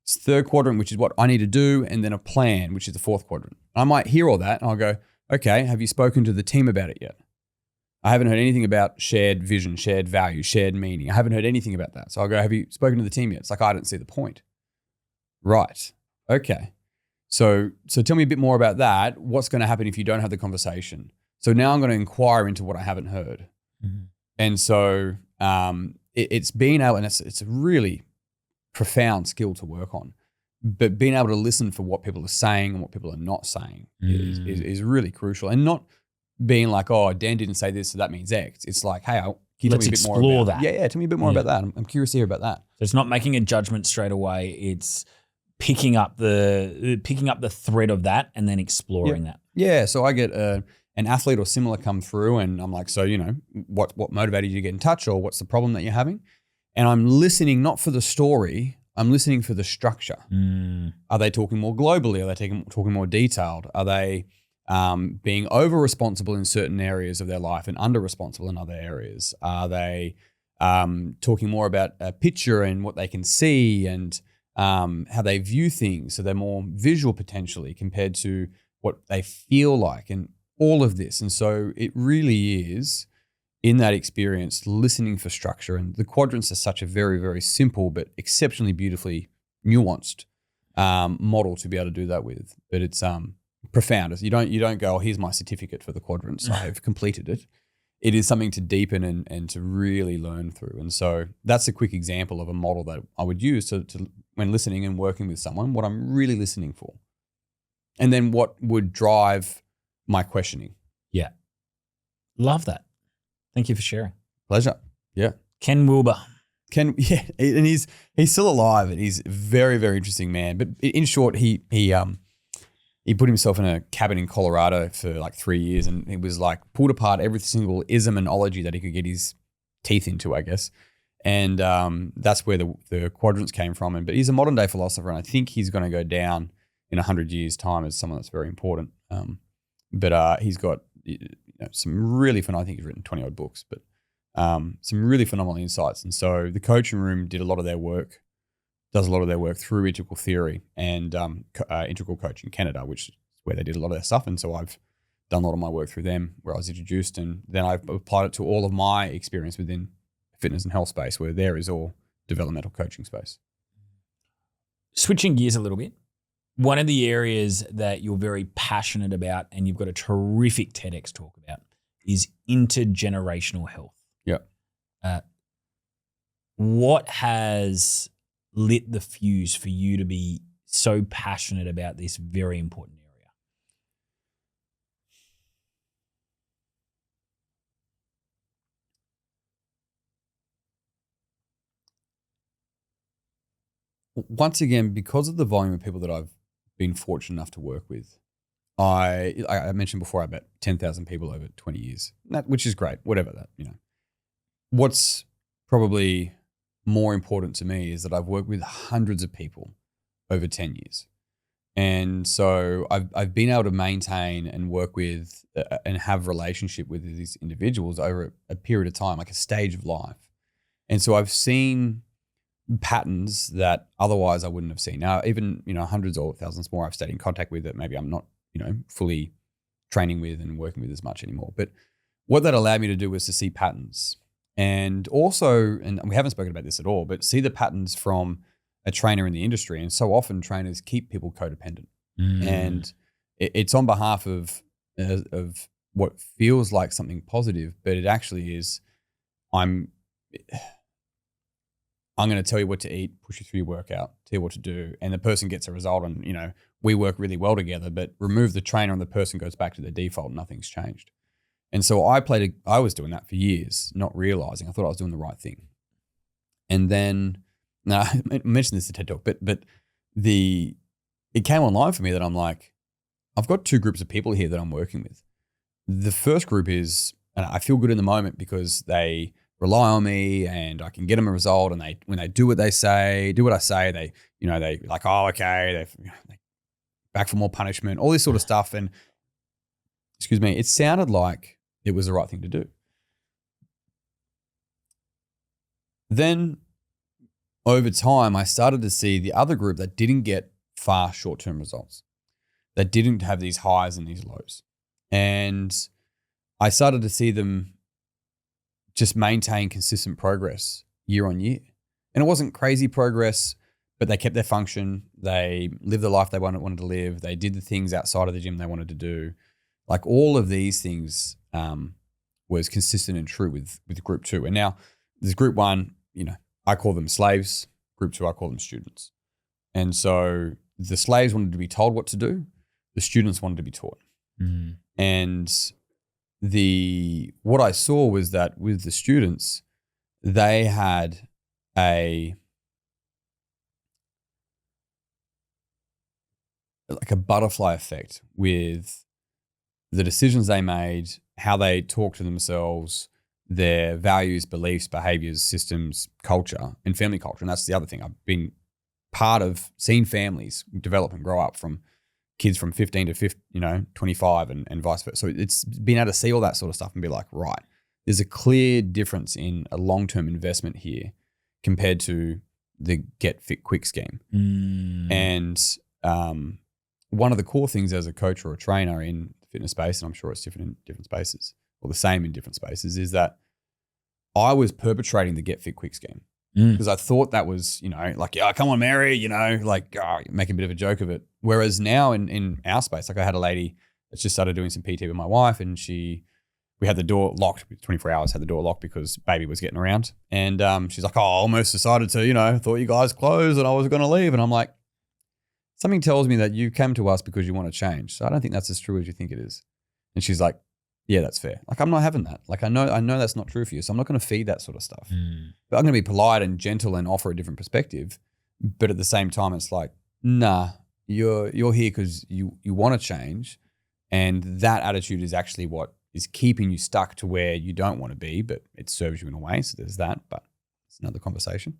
third quadrant, which is what I need to do, and then a plan, which is the fourth quadrant. I might hear all that and I'll go, okay, have you spoken to the team about it yet? I haven't heard anything about shared vision, shared value, shared meaning. I haven't heard anything about that. So I'll go, have you spoken to the team yet? It's like, I don't see the point. Right. Okay. So tell me a bit more about that. What's going to happen if you don't have the conversation? So now I'm going to inquire into what I haven't heard. And so it's being able, and it's a really profound skill to work on, but being able to listen for what people are saying and what people are not saying is really crucial. And not being like, oh, Dan didn't say this, so that means X. It's like, hey, can you tell me a bit more about that? Yeah, tell me a bit more about that. I'm curious to hear about that. So it's not making a judgment straight away. It's picking up the thread of that and then exploring that. Yeah, so I get an athlete or similar come through and I'm like, so, what motivated you to get in touch, or what's the problem that you're having? And I'm listening not for the story, I'm listening for the structure. Are they talking more globally? Are they talking more detailed? Are they being over-responsible in certain areas of their life and under-responsible in other areas? Are they talking more about a picture and what they can see and how they view things? So they're more visual potentially compared to what they feel like, and all of this. And so it really is, in that experience, listening for structure. And the quadrants are such a very, very simple but exceptionally beautifully nuanced model to be able to do that with. But it's profound. You don't go, oh, here's my certificate for the quadrants, I've completed it. It is something to deepen and to really learn through. And so that's a quick example of a model that I would use to when listening and working with someone, what I'm really listening for. And then what would drive my questioning. Yeah. Love that. Thank you for sharing. Pleasure. Yeah. Ken Wilber. And he's still alive, and he's a very, very interesting man. But in short, he put himself in a cabin in Colorado for like 3 years, and he was like pulled apart every single ism and ology that he could get his teeth into, I guess. And that's where the quadrants came from. But he's a modern day philosopher, and I think he's going to go down in 100 years' time as someone that's very important. But he's got some really fun. I think he's written 20 odd books, but some really phenomenal insights. And so the coaching room does a lot of their work through Integral Theory and Integral Coaching Canada, which is where they did a lot of their stuff. And so I've done a lot of my work through them, where I was introduced, and then I've applied it to all of my experience within fitness and health space, where there is all developmental coaching space. Switching gears a little bit, one of the areas that you're very passionate about and you've got a terrific TEDx talk about is intergenerational health. Yeah. What has lit the fuse for you to be so passionate about this very important area? Once again, because of the volume of people that I've been fortunate enough to work with, I mentioned before, I met 10,000 people over 20 years, which is great, whatever that, What's probably more important to me is that I've worked with hundreds of people over 10 years. And so I've been able to maintain and work with and have relationship with these individuals over a period of time, like a stage of life. And so I've seen patterns that otherwise I wouldn't have seen. Now, even, hundreds or thousands more I've stayed in contact with that maybe I'm not, fully training with and working with as much anymore. But what that allowed me to do was to see patterns, and also, and we haven't spoken about this at all, but see the patterns from a trainer in the industry. And so often trainers keep people codependent, and it's on behalf of what feels like something positive, but it actually is, I'm going to tell you what to eat, push you through your workout, tell you what to do, and the person gets a result, and we work really well together, but remove the trainer and the person goes back to their default, nothing's changed. And so I was doing that for years, not realizing. I thought I was doing the right thing. And then, now I mentioned this in TED Talk, but it came online for me that I'm like, I've got two groups of people here that I'm working with. The first group is, and I feel good in the moment because they rely on me and I can get them a result. And when they do what I say, they like, oh, okay, they back for more punishment, all this sort of stuff. And excuse me, it sounded like it was the right thing to do. Then over time, I started to see the other group that didn't get fast short-term results, that didn't have these highs and these lows. And I started to see them just maintain consistent progress year on year. And it wasn't crazy progress, but they kept their function. They lived the life they wanted to live. They did the things outside of the gym they wanted to do. Like all of these things was consistent and true with group two. And now there's group one, I call them slaves. Group two, I call them students. And so the slaves wanted to be told what to do. The students wanted to be taught. Mm. And what I saw was that with the students, they had a butterfly effect with the decisions they made, how they talked to themselves, their values, beliefs, behaviors, systems, culture, and family culture. And that's the other thing. I've been part of seeing families develop and grow up from kids from 15 to 25 and vice versa. So it's being able to see all that sort of stuff and be like, right, there's a clear difference in a long-term investment here compared to the get fit quick scheme. Mm. And one of the core things as a coach or a trainer in the fitness space, and I'm sure it's different in different spaces or the same in different spaces, is that I was perpetrating the get fit quick scheme because I thought that was, like, yeah, come on, Mary, make a bit of a joke of it. Whereas now in our space, like I had a lady that's just started doing some PT with my wife, and we had the door locked, 24 hours, had the door locked because baby was getting around. And she's like, oh, I almost decided to, thought you guys closed and I was going to leave. And I'm like, something tells me that you came to us because you want to change. So I don't think that's as true as you think it is. And she's like, yeah, that's fair. Like, I'm not having that. Like, I know that's not true for you. So I'm not going to feed that sort of stuff. But I'm going to be polite and gentle and offer a different perspective. But at the same time, it's like, nah, you're here because you want to change. And that attitude is actually what is keeping you stuck to where you don't want to be, but it serves you in a way. So there's that, but it's another conversation.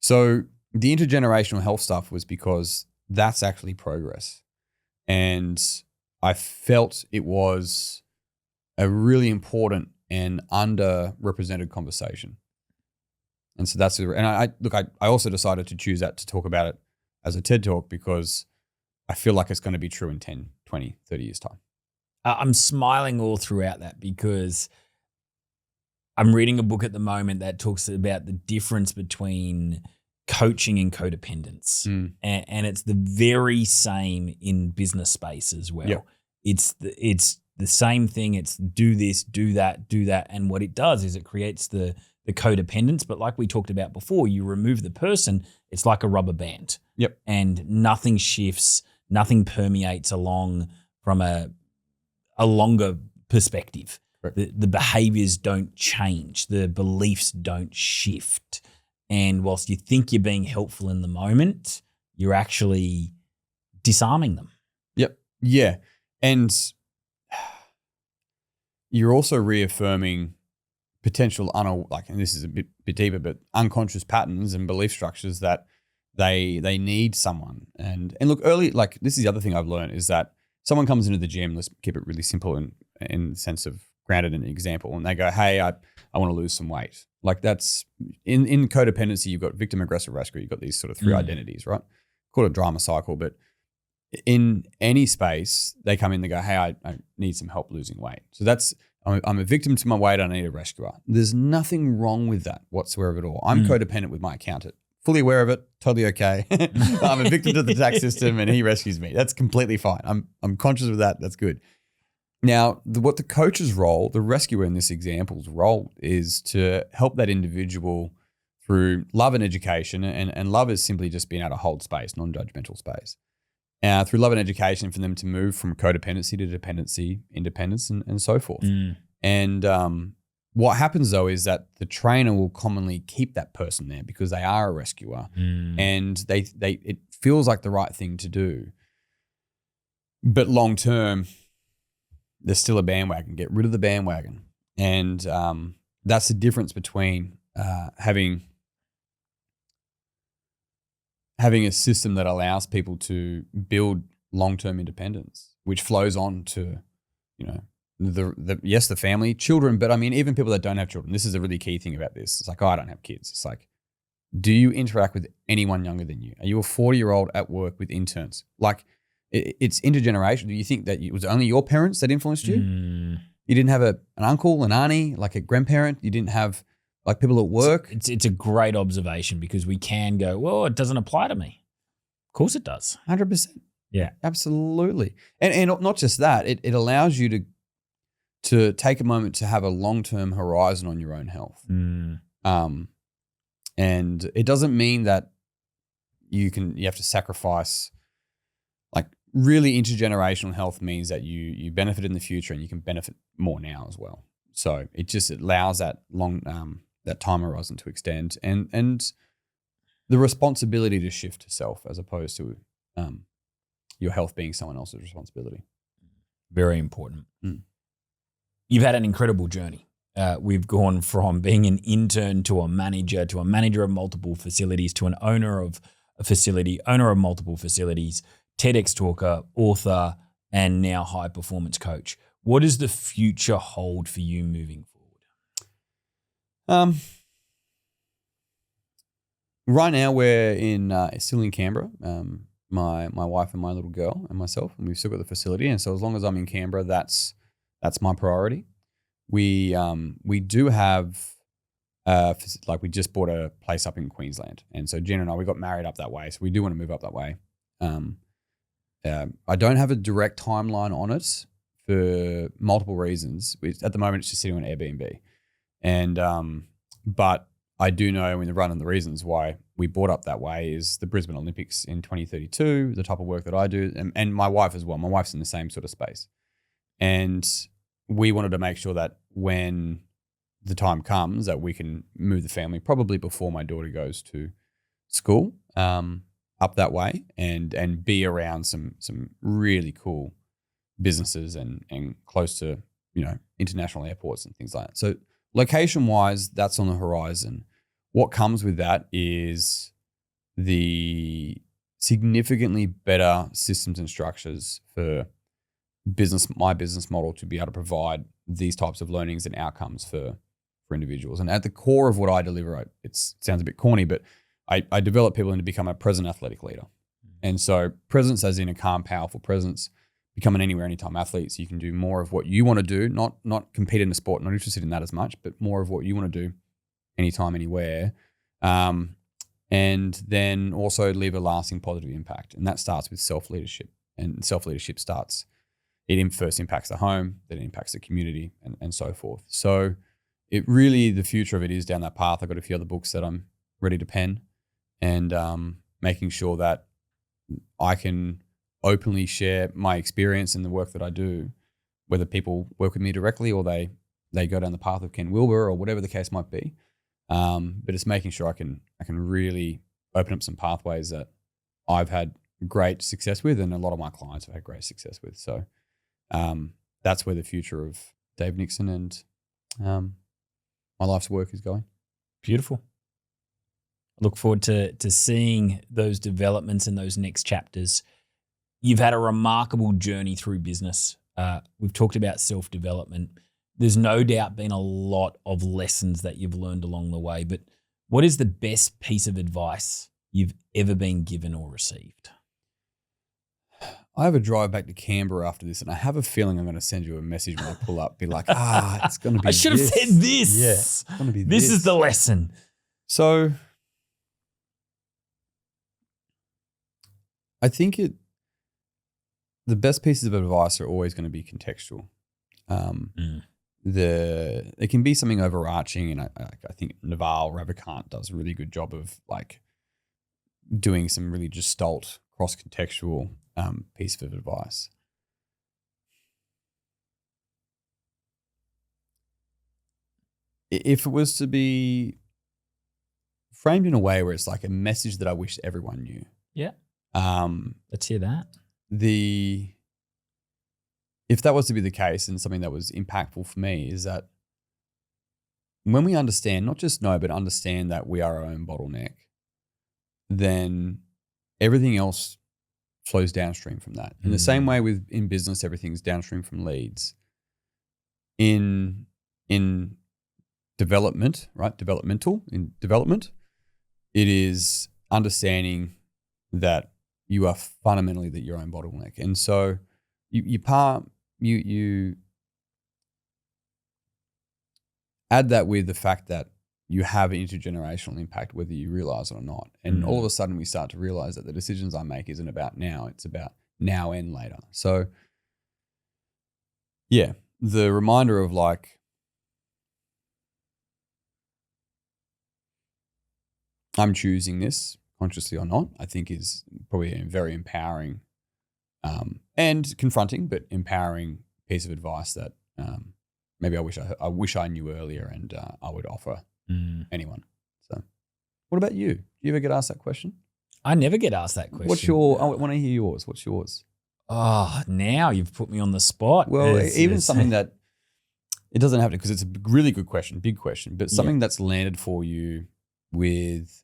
So the intergenerational health stuff was because that's actually progress. And I felt it was a really important and underrepresented conversation. And so I also decided to choose that to talk about it as a TED Talk because I feel like it's going to be true in 10, 20, 30 years time. I'm smiling all throughout that because I'm reading a book at the moment that talks about the difference between coaching and codependence. And it's the very same in business space as well. Yep. It's the same thing. It's do this, do that. And what it does is it creates the codependence. But like we talked about before, you remove the person, it's like a rubber band. Yep. And nothing shifts, nothing permeates along from a longer perspective. The behaviors don't change. The beliefs don't shift. And whilst you think you're being helpful in the moment, you're actually disarming them. Yep. Yeah. And you're also reaffirming potential, and this is a bit deeper, but unconscious patterns and belief structures that they need someone. And look, early, like this is the other thing I've learned is that someone comes into the gym, let's keep it really simple and in the sense of grounded in an example, and they go, hey, I want to lose some weight. Like that's in codependency, you've got victim, aggressor, rescuer. You've got these sort of three identities, right? Called a drama cycle, but in any space, they come in, they go, hey, I need some help losing weight. So I'm a victim to my weight, I need a rescuer. There's nothing wrong with that whatsoever at all. I'm codependent with my accountant. Fully aware of it, totally okay. I'm a victim to the tax system and he rescues me. That's completely fine. I'm conscious of that. That's good. Now, what the coach's role, the rescuer in this example's role is to help that individual through love and education. And love is simply just being able to hold space, non-judgmental space. Through love and education for them to move from codependency to dependency, independence, and so forth. And what happens though is that the trainer will commonly keep that person there because they are a rescuer and it feels like the right thing to do. But long term, there's still a bandwagon. Get rid of the bandwagon. And that's the difference between having a system that allows people to build long-term independence, which flows on to, the family, children, but I mean, even people that don't have children. This is a really key thing about this. It's like, I don't have kids. It's like, do you interact with anyone younger than you? Are you a 40-year-old at work with interns? Like, it's intergenerational. Do you think that it was only your parents that influenced you? You didn't have an uncle, an auntie, like a grandparent? You didn't have like people at work? It's a great observation, because we can go, well, it doesn't apply to me. Of course it does. 100%. Yeah. Absolutely. And not just that, it allows you to take a moment to have a long-term horizon on your own health. And it doesn't mean that you have to sacrifice. Like, really, intergenerational health means that you benefit in the future, and you can benefit more now as well. So it just allows that that time horizon to extend, and the responsibility to shift to self, as opposed to your health being someone else's responsibility. Very important. You've had an incredible journey. We've gone from being an intern to a manager of multiple facilities, to an owner of a facility, owner of multiple facilities, TEDx talker, author, and now high performance coach. What does the future hold for you moving forward? Right now we're still in Canberra. My wife and my little girl and myself, and we've still got the facility. And so as long as I'm in Canberra, that's my priority. We do have we just bought a place up in Queensland, and so Jen and I, we got married up that way, so we do want to move up that way. I don't have a direct timeline on it for multiple reasons. At the moment, it's just sitting on Airbnb, and but I do know in the run and the reasons why we bought up that way is the Brisbane Olympics in 2032, the type of work that I do, and my wife as well. My wife's in the same sort of space, and we wanted to make sure that when the time comes that we can move the family probably before my daughter goes to school up that way, and be around some really cool businesses and close to international airports and things like that. So location wise, that's on the horizon. What comes with that is the significantly better systems and structures for my business model to be able to provide these types of learnings and outcomes for individuals. And at the core of what I deliver, it sounds a bit corny, but I develop people into become a present athletic leader. And so presence as in a calm, powerful presence, become an anywhere, anytime athlete, so you can do more of what you want to do, not compete in a sport, not interested in that as much, but more of what you want to do anytime, anywhere. And then also leave a lasting positive impact. And that starts with self-leadership. And self-leadership it first impacts the home, then it impacts the community, and so forth. So it really, the future of it is down that path. I've got a few other books that I'm ready to pen, and making sure that I can openly share my experience in the work that I do, whether people work with me directly or they go down the path of Ken Wilber or whatever the case might be. But it's making sure I can really open up some pathways that I've had great success with, and a lot of my clients have had great success with. So that's where the future of Dave Nixon and my life's work is going. Beautiful. I look forward to seeing those developments and those next chapters. You've had a remarkable journey through business. We've talked about self-development. There's no doubt been a lot of lessons that you've learned along the way, but what is the best piece of advice you've ever been given or received? I have a drive back to Canberra after this, and I have a feeling I'm going to send you a message when I pull up, be like, it's going to be I should have said this. Yeah, it's going to be this. This is the lesson. So I think the best pieces of advice are always going to be contextual. It can be something overarching, and I think Naval Ravikant does a really good job of like doing some really gestalt, cross-contextual piece of advice. If it was to be framed in a way where it's like a message that I wish everyone knew. Yeah. Let's hear that. The if that was to be the case, and something that was impactful for me is that when we understand, not just know, but understand that we are our own bottleneck, then everything else flows downstream from that. In the same way in business, everything's downstream from leads. In development, right? In development, it is understanding that you are fundamentally your own bottleneck. And so you add that with the fact that you have an intergenerational impact, whether you realize it or not. And all of a sudden we start to realize that the decisions I make isn't about now, it's about now and later. So yeah, the reminder of like, I'm choosing this consciously or not, I think is probably a very empowering and confronting, but empowering piece of advice that maybe I wish I knew earlier and I would offer anyone. So what about you? Do you ever get asked that question? I never get asked that question. I want to hear yours. What's yours? Oh, now you've put me on the spot. Well, something that it doesn't have to, because it's a really good question, big question, but something that's landed for you with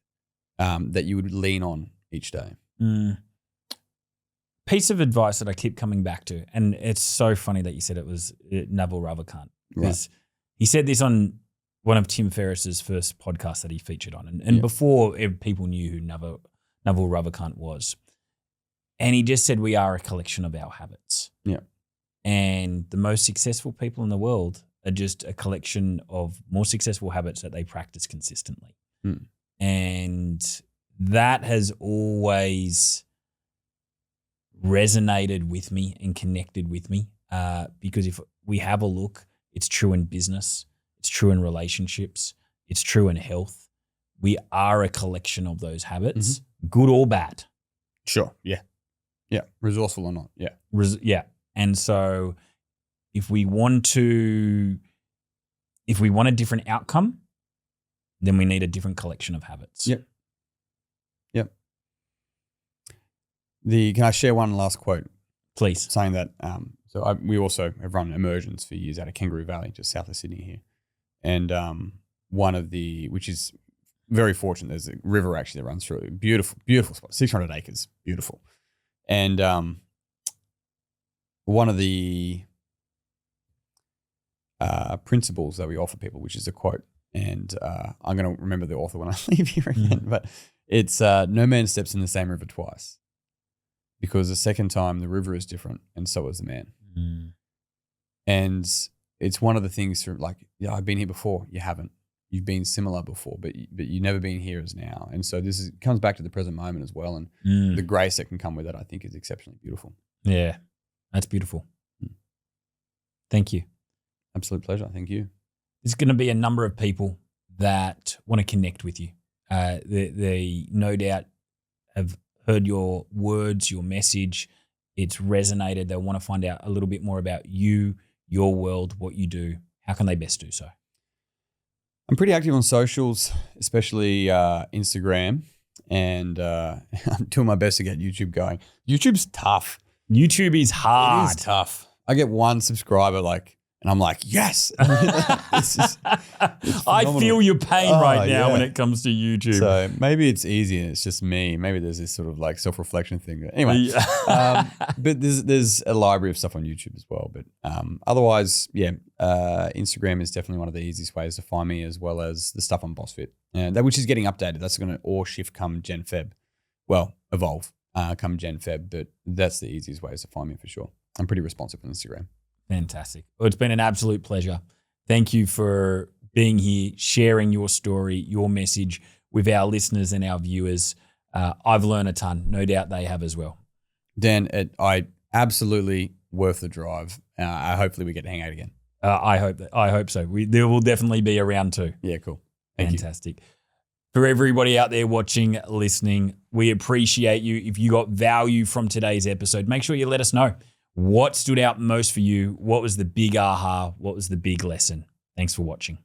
that you would lean on each day. Piece of advice that I keep coming back to, and it's so funny that you said it was Naval Ravikant, because he said this on one of Tim Ferriss's first podcasts that he featured on, and before people knew who Naval Ravikant was. And he just said, we are a collection of our habits. Yeah. And the most successful people in the world are just a collection of more successful habits that they practice consistently. And that has always resonated with me and connected with me because if we have a look, it's true in business, it's true in relationships, it's true in health. We are a collection of those habits, good or bad. Sure, yeah. Yeah, resourceful or not, yeah. Yeah, and so if we want a different outcome, then we need a different collection of habits. Yep. Can I share one last quote? Please. Saying that, we also have run immersions for years out of Kangaroo Valley, just south of Sydney here. And which is very fortunate, there's a river actually that runs through it. Beautiful, beautiful spot, 600 acres, beautiful. And one of the principles that we offer people, which is a quote, and I'm going to remember the author when I leave here again, but it's no man steps in the same river twice, because the second time the river is different and so is the man. And it's one of the things for like, yeah, I've been here before. You haven't. You've been similar before, but you've never been here as now. And so comes back to the present moment as well. And the grace that can come with it, I think, is exceptionally beautiful. Yeah, that's beautiful. Thank you. Absolute pleasure. Thank you. There's going to be a number of people that want to connect with you. They no doubt have heard your words, your message. It's resonated. They want to find out a little bit more about you, your world, what you do. How can they best do so? I'm pretty active on socials, especially Instagram, and I'm doing my best to get YouTube going. YouTube's tough. YouTube is hard. It is tough. I get one subscriber and I'm like, yes. It's I feel your pain right now when it comes to YouTube. So maybe it's easy and it's just me. Maybe there's this sort of like self-reflection thing. Anyway, but there's a library of stuff on YouTube as well. But otherwise, Instagram is definitely one of the easiest ways to find me, as well as the stuff on BossFit, which is getting updated. That's going to all shift come Gen Feb. Well, evolve come Gen Feb, but that's the easiest ways to find me for sure. I'm pretty responsive on Instagram. Fantastic. Well, it's been an absolute pleasure. Thank you for being here, sharing your story, your message with our listeners and our viewers. I've learned a ton. No doubt they have as well. Dan, I absolutely worth the drive. Hopefully we get to hang out again. I hope so. There will definitely be a round two. Yeah, cool. Fantastic. For everybody out there watching, listening, we appreciate you. If you got value from today's episode, make sure you let us know. What stood out most for you? What was the big aha? What was the big lesson? Thanks for watching.